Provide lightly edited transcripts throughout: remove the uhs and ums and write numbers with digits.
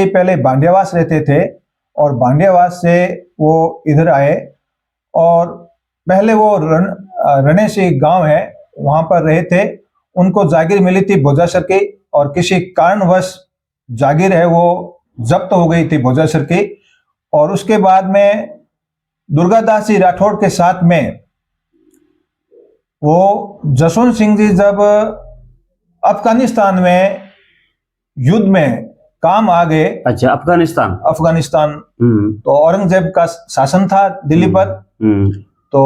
जी पहले बांडियावास रहते थे और बांडियावास से वो इधर आए और पहले वो रणेशी गांव है वहां पर रहे थे। उनको जागीर मिली थी भोजासर की और किसी कारणवश जागीर है वो जब्त हो गई थी भोजासर की। और उसके बाद में दुर्गादास जी राठौड़ के साथ में वो जसवंत सिंह जी जब अफगानिस्तान में युद्ध में काम आ गए। अच्छा, अफगानिस्तान। तो औरंगजेब का शासन था दिल्ली पर, तो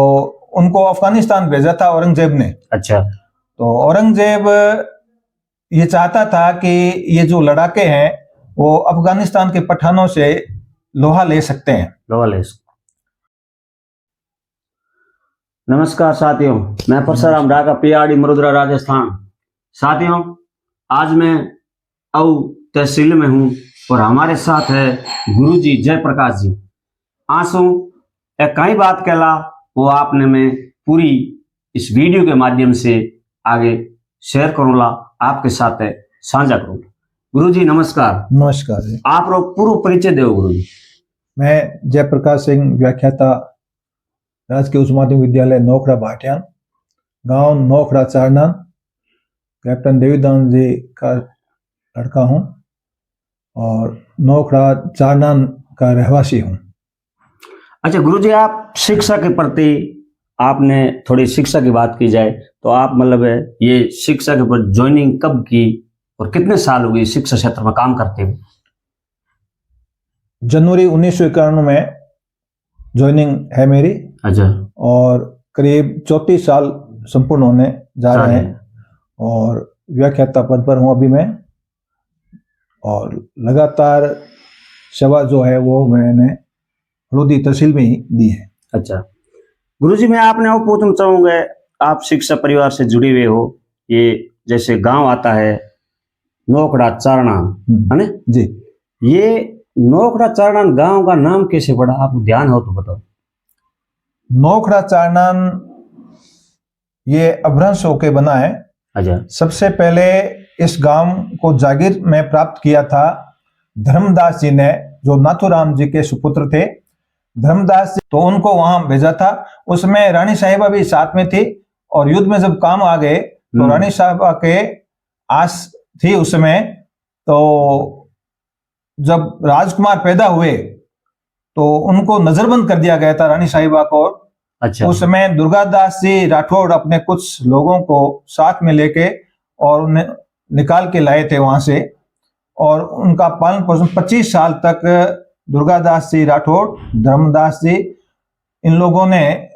उनको अफगानिस्तान भेजा था औरंगजेब ने। अच्छा। तो औरंगजेब ये चाहता था कि ये जो लड़ाके हैं वो अफगानिस्तान के पठानों से लोहा ले सकते हैं। नमस्कार साथियों, मैं परसराम ढाका, पीआरडी मरुद्रा, राजस्थान। साथियों, आज मैं औ तहसील में हूँ और हमारे साथ है गुरुजी जयप्रकाश जी। आंसू कई बात कहला वो आपने मैं पूरी इस वीडियो के माध्यम से आगे शेयर करूंगा, आपके साथ साझा करूंगा। गुरुजी नमस्कार। नमस्कार जी। आप लोग पूर्व परिचय दो गुरुजी। मैं जयप्रकाश सिंह, व्याख्याता, राजकीय उच्च माध्यमिक विद्यालय नोखड़ा भाटियान, गांव नोखड़ा चारनान, कैप्टन देवीदान जी का लड़का हूं और नोखड़ा चारनान का रहवासी हूं। अच्छा गुरुजी, आप शिक्षा के प्रति आपने थोड़ी शिक्षा की बात की जाए तो आप मतलब ये शिक्षा के ऊपर ज्वाइनिंग कब की और कितने साल हो गए शिक्षा क्षेत्र में काम करते हुए? जनवरी 1991 में ज्वाइनिंग है मेरी। अच्छा। और करीब 34 साल संपूर्ण होने जा रहे हैं और व्याख्याता पद पर हूँ अभी मैं, और लगातार सेवा जो है वो मैंने हड़ौदी तहसील में ही दी है। अच्छा गुरुजी, मैं आपने वो पूछना चाहूंगा, आप शिक्षा परिवार से जुड़े हुए हो, ये जैसे गांव आता है नोखड़ा चारनान, है ना जी, ये नोखड़ा चारनान गांव का नाम कैसे पड़ा, आपको ध्यान हो तो बताओ। नोखड़ा चारनान ये अभ्रंश होके बना है। अच्छा। सबसे पहले इस गांव को जागीर में प्राप्त किया था धर्मदास जी ने, जो नाथूराम जी के सुपुत्र थे धर्मदास जी, तो उनको वहां भेजा था। उसमें रानी साहिबा भी साथ में थी और युद्ध में जब काम आ गए तो रानी साहिबा के आस थी उसमें। तो जब राजकुमार पैदा हुए तो उनको नजरबंद कर दिया गया था रानी साहिबा को। अच्छा। उस समय दुर्गादास जी राठौड़ अपने कुछ लोगों को साथ में लेके और उन्हें निकाल के लाए थे वहां से, और उनका पालन पोषण 25 साल तक दुर्गादास जी राठौड़, धर्मदास जी, इन लोगों ने,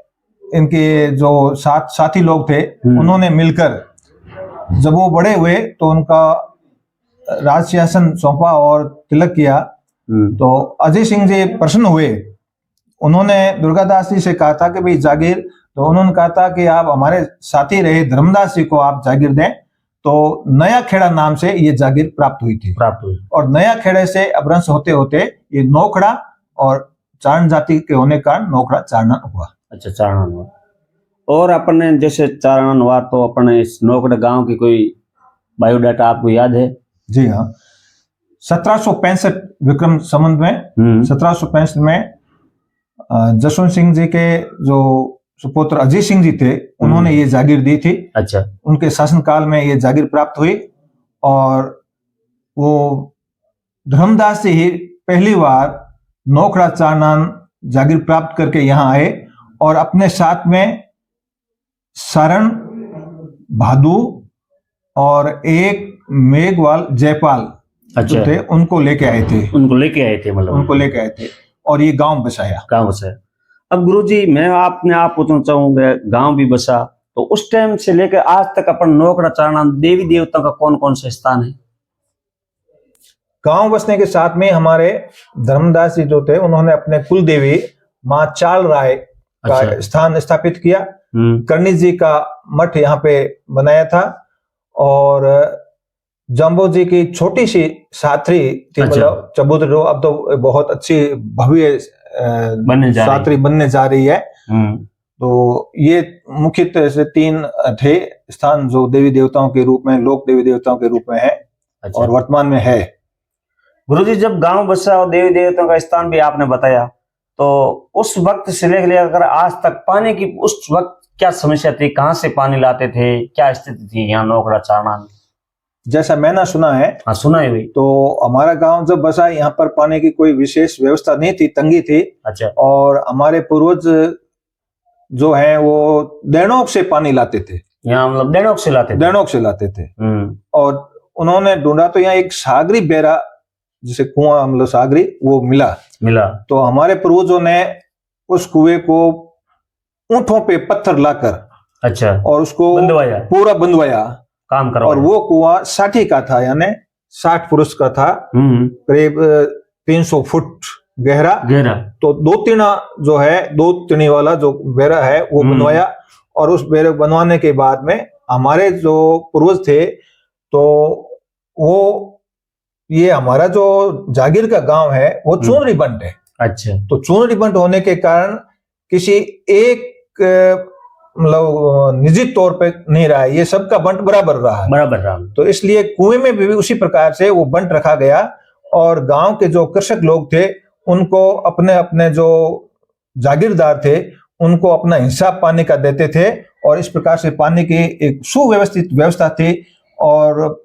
इनके जो साथी लोग थे उन्होंने मिलकर जब वो बड़े हुए तो उनका राज सिंहासन सौंपा और तिलक किया। तो अजय सिंह जी प्रसन्न हुए। उन्होंने दुर्गादास जी से कहा था कि भाई जागीर, तो उन्होंने कहा था कि आप हमारे साथी रहे धर्मदास जी को आप जागीर दें। तो नया खेड़ा नाम से ये जागीर प्राप्त हुई और नया खेड़े से अभ्रंश होते होते ये नोखड़ा और चारण जाति के होने का नोखड़ा चारनान हुआ। अच्छा, चारनान हुआ। और अपने जैसे चारनान हुआ तो अपने इस नोखड़ा गांव की कोई बायोडाटा आपको याद है? जी हाँ, 1765 विक्रम संवत में 1765 में जसवंत सिंह जी के जो सुपुत्र अजय सिंह जी थे उन्होंने ये जागीर दी थी। अच्छा। उनके शासनकाल में ये जागीर प्राप्त हुई और वो धर्मदास जी ही पहली बार नोखड़ा चारनान जागीर प्राप्त करके यहाँ आए और अपने साथ में सारण, भादू और एक मेघवाल जयपाल जो थे उनको लेके आए थे। उनको लेके आए थे और ये गांव बसाया। अब गुरुजी, मैं आप पूछना चाहूंगा, गांव भी बसा तो उस टाइम से लेकर आज तक अपन नोखड़ा चारनान देवी देवता का कौन कौन से स्थान है? गांव बसने के साथ में हमारे धर्मदास जी जो थे उन्होंने अपने कुल देवी मां चाल राय का स्थान स्थापित किया। करणी जी का मठ यहाँ पे बनाया था और जम्बो जी की छोटी सी साथरी थी, मतलब चबूतरा, अब तो बहुत अच्छी भव्य साथरी बनने जा रही है। तो ये मुख्यतः से 3 थे स्थान जो देवी देवताओं के रूप में, लोक देवी देवताओं के रूप में है और वर्तमान में है। गुरुजी जब गांव बसा और देवी देवताओं का स्थान भी आपने बताया, तो उस वक्त से लेकर आज तक पानी की उस वक्त क्या समस्या थी, कहाँ से पानी लाते थे, क्या स्थिति थी यहाँ नोखड़ा चारणा में? जैसा मैंने सुना है, हाँ सुना है भाई। तो हमारा गांव जब बसा यहाँ पर पानी की कोई विशेष व्यवस्था नहीं थी, तंगी थी। अच्छा। और हमारे पूर्वज जो हैं वो दैणोक से पानी लाते थे, यहाँ मतलब दैणोक से लाते थे। दैणोक से लाते थे। और उन्होंने ढूंढा तो यहाँ एक सागरी बेरा, जिसे कुआं मतलब सागरी, वो मिला। तो हमारे पूर्वजों ने उस कुएं को ऊंटों पे पत्थर लाकर, अच्छा, और उसको बंधवाया, पूरा बंधवाया, काम करा। और वो कुआं 60 का था, यानी 60 पुरुष का था, करीब 300 फुट गहरा। तो 2 तिना जो है, 2 तिनी वाला जो बेरा है वो बनवाया। और उस बेरे बनवाने के बाद में हमारे जो पूर्वज थे, तो वो ये हमारा जो जागीर का गांव है वो चुनरी बंट है। अच्छा। तो चुनरी बंट होने के कारण किसी एक मतलब निजी तौर पे नहीं रहा है, ये सबका बंट बराबर रहा। तो इसलिए कुएं में भी उसी प्रकार से वो बंट रखा गया। और गांव के जो कृषक लोग थे उनको अपने अपने जो जागीरदार थे उनको अपना हिस्सा पानी का देते थे। और इस प्रकार से पानी की एक सुव्यवस्थित व्यवस्था थी। और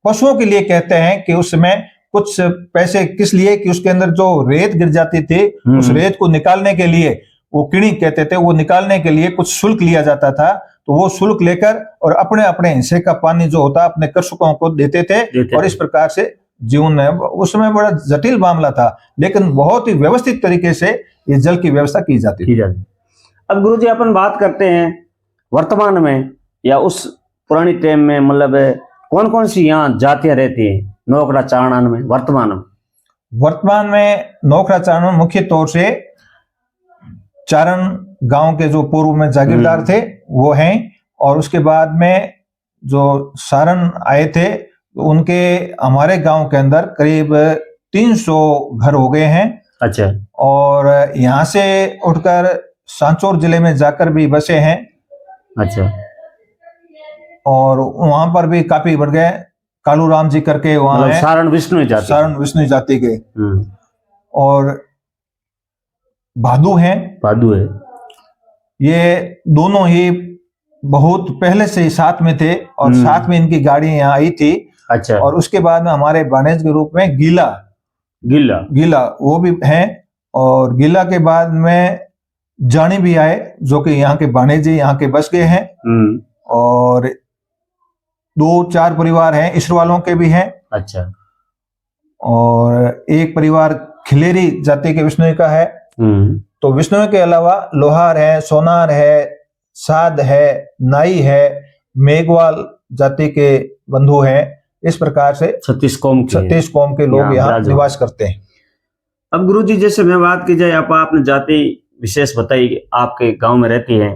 पशुओं के लिए कहते हैं कि उस समय कुछ पैसे किस लिए, कि उसके अंदर जो रेत गिर जाती थी, उस रेत को निकालने के लिए, वो किणी कहते थे, वो निकालने के लिए कुछ शुल्क लिया जाता था। तो वो शुल्क लेकर और अपने अपने हिस्से का पानी जो होता अपने कृषकों को देते थे। और इस प्रकार से जीवन है, उस समय बड़ा जटिल मामला था, लेकिन बहुत ही व्यवस्थित तरीके से ये जल की व्यवस्था की जाती थी। अब गुरुजी अपन बात करते हैं वर्तमान में या उस पुरानी टाइम में, मतलब कौन कौन सी यहाँ जातियां रहती है नोखड़ा चारणा में वर्तमान में नोखड़ा चारणा में मुख्य तौर से चारण गांव के जो पूर्व में जागीरदार थे वो हैं। और उसके बाद में जो सारण आए थे उनके हमारे गांव के अंदर करीब 300 घर हो गए हैं। अच्छा। और यहाँ से उठकर सांचौर जिले में जाकर भी बसे हैं। अच्छा। और वहां पर भी काफी बढ़ गए, कालू राम जी करके वहां है, सारण विष्णु जाति के। और भादू है। ये दोनों ही बहुत पहले से ही साथ में थे और साथ में इनकी गाड़ी यहाँ आई थी। अच्छा। और उसके बाद में हमारे बानेज के रूप में गीला वो भी हैं। और गीला के बाद में जानी भी आए, जो कि यहाँ के बानेज जी यहाँ के बस गए हैं। और 2-4 परिवार हैं इसर वालों के भी हैं। अच्छा। और एक परिवार खिलेरी जाति के विष्णु का है। तो विष्णु के अलावा लोहार है, सोनार है, साध है, नाई है, मेघवाल जाति के बंधु हैं। इस प्रकार से 36 कौम के लोग यहाँ निवास करते हैं। अब गुरुजी जैसे मैं बात की जाए, आपने जाति विशेष बताई कि आपके गांव में रहती है,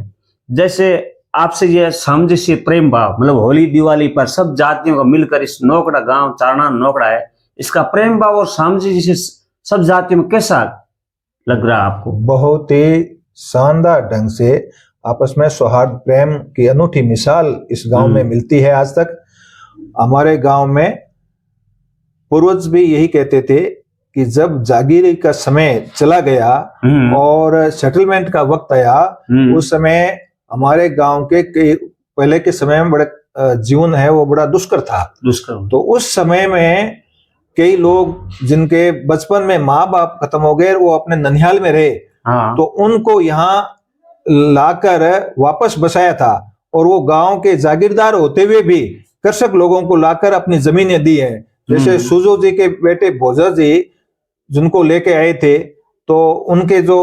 जैसे आपसे ये सामंजस्य प्रेम भाव, मतलब होली दिवाली पर सब जातियों का मिलकर इस नोखड़ा गांव चारणा नोखड़ा है, इसका प्रेम भाव और सामंजस्य सब जातियों में कैसा लग रहा है आपको? बहुत ही शानदार ढंग से आपस में सौहार्द प्रेम की अनूठी मिसाल इस गांव में मिलती है आज तक। हमारे गांव में पूर्वज भी यही कहते थे कि जब जागीरी का समय चला गया और सेटलमेंट का वक्त आया, उस समय हमारे गांव के पहले के समय में बड़ा जीवन है वो बड़ा दुष्कर था। तो उस समय में कई लोग जिनके बचपन में माँ बाप खत्म हो गए, वो अपने ननिहाल में रहे। तो उनको यहाँ लाकर वापस बसाया था। और वो गांव के जागीरदार होते हुए भी कृषक लोगों को लाकर अपनी जमीनें दी है। जैसे सुजो जी के बेटे भोजा जी जिनको लेके आए थे, तो उनके जो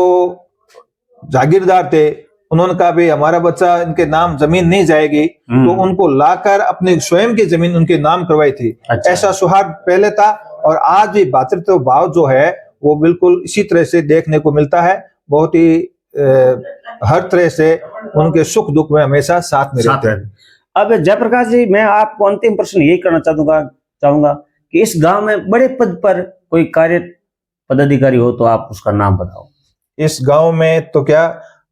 जागीरदार थे उन्होंने कहा भी हमारा बच्चा इनके नाम जमीन नहीं जाएगी, तो उनको लाकर अपने स्वयं की जमीन उनके नाम करवाई थी। अच्छा। ऐसा सौहार्द पहले था और आज भी भातृत्व भाव जो है वो बिल्कुल इसी तरह से देखने को मिलता है। बहुत ही हर तरह से उनके सुख दुख में हमेशा साथ में रहते हैं। अब जयप्रकाश जी, मैं आपको अंतिम प्रश्न यही करना चाहूंगा कि इस गांव में बड़े पद पर कोई कार्य पदाधिकारी हो तो आप उसका नाम बताओ। इस गांव में तो क्या,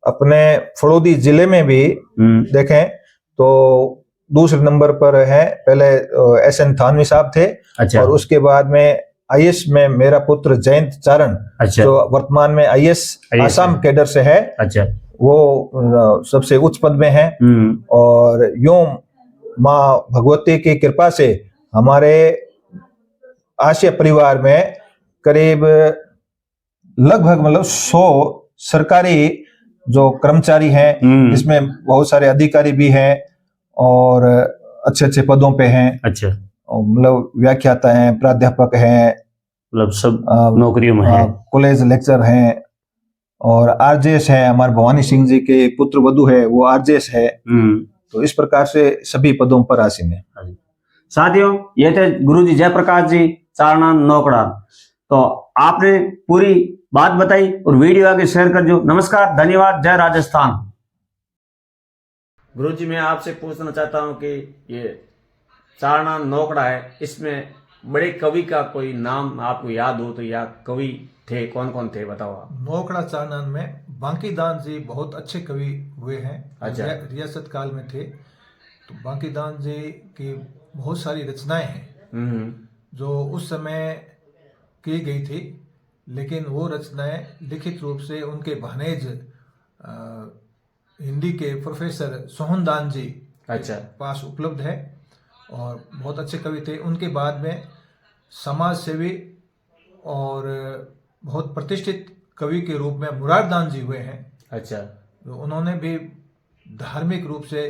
अपने फड़ौदी जिले में भी देखें तो दूसरे नंबर पर है, पहले SN थानवी साहब थे। अच्छा। और उसके बाद में आईएएस में मेरा पुत्र जयंत चारण, अच्छा जो वर्तमान में आईएएस IAS आसाम है। कैडर से है, अच्छा वो सबसे उच्च पद में है। और यूं माँ भगवती की कृपा से हमारे आशय परिवार में करीब लगभग मतलब 100 सरकारी जो कर्मचारी हैं, इसमें बहुत सारे अधिकारी भी हैं और अच्छे अच्छे पदों पे हैं। अच्छा और मतलब व्याख्याता हैं, प्राध्यापक हैं, मतलब सब नौकरियों में है। कॉलेज लेक्चर हैं और आरजेएस है। हमारे भवानी सिंह जी के पुत्र वधु है, वो आरजेएस है। तो इस प्रकार से सभी पदों पर आसीन है। साथियों, ये थे गुरुजी जयप्रकाश जी चारना नौकड़ा। तो आपने पूरी बात बताई और वीडियो आगे शेयर कर दो। नमस्कार, धन्यवाद, जय राजस्थान। गुरुजी, मैं आपसे पूछना चाहता हूँ कि ये चारना नौकड़ा है, इसमें बड़े कवि का कोई नाम आपको याद हो तो, या कवि थे, कौन कौन थे, बताओ आप। नौकड़ा चानन में बांकीदान जी बहुत अच्छे कवि हुए हैं। अच्छा। रियासत काल में थे, तो बांकीदान जी की बहुत सारी रचनाएं हैं जो उस समय की गई थी, लेकिन वो रचनाएं लिखित रूप से उनके भानेज हिंदी के प्रोफेसर सोहनदान जी अच्छा पास उपलब्ध है और बहुत अच्छे कवि थे। उनके बाद में समाज सेवी और बहुत प्रतिष्ठित कवि के रूप में मुरारदान जी हुए हैं। अच्छा। तो उन्होंने भी धार्मिक रूप से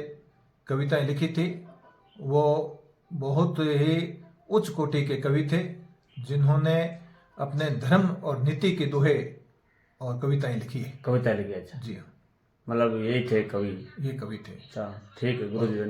कविताएं लिखी थी। वो बहुत ही उच्च कोटि के कवि थे, जिन्होंने अपने धर्म और नीति के दोहे और कविताएं लिखी है। कविता लिखी। अच्छा जी हाँ, मतलब यही थे कवि, ये कवि थे। अच्छा ठीक है गुरुजी।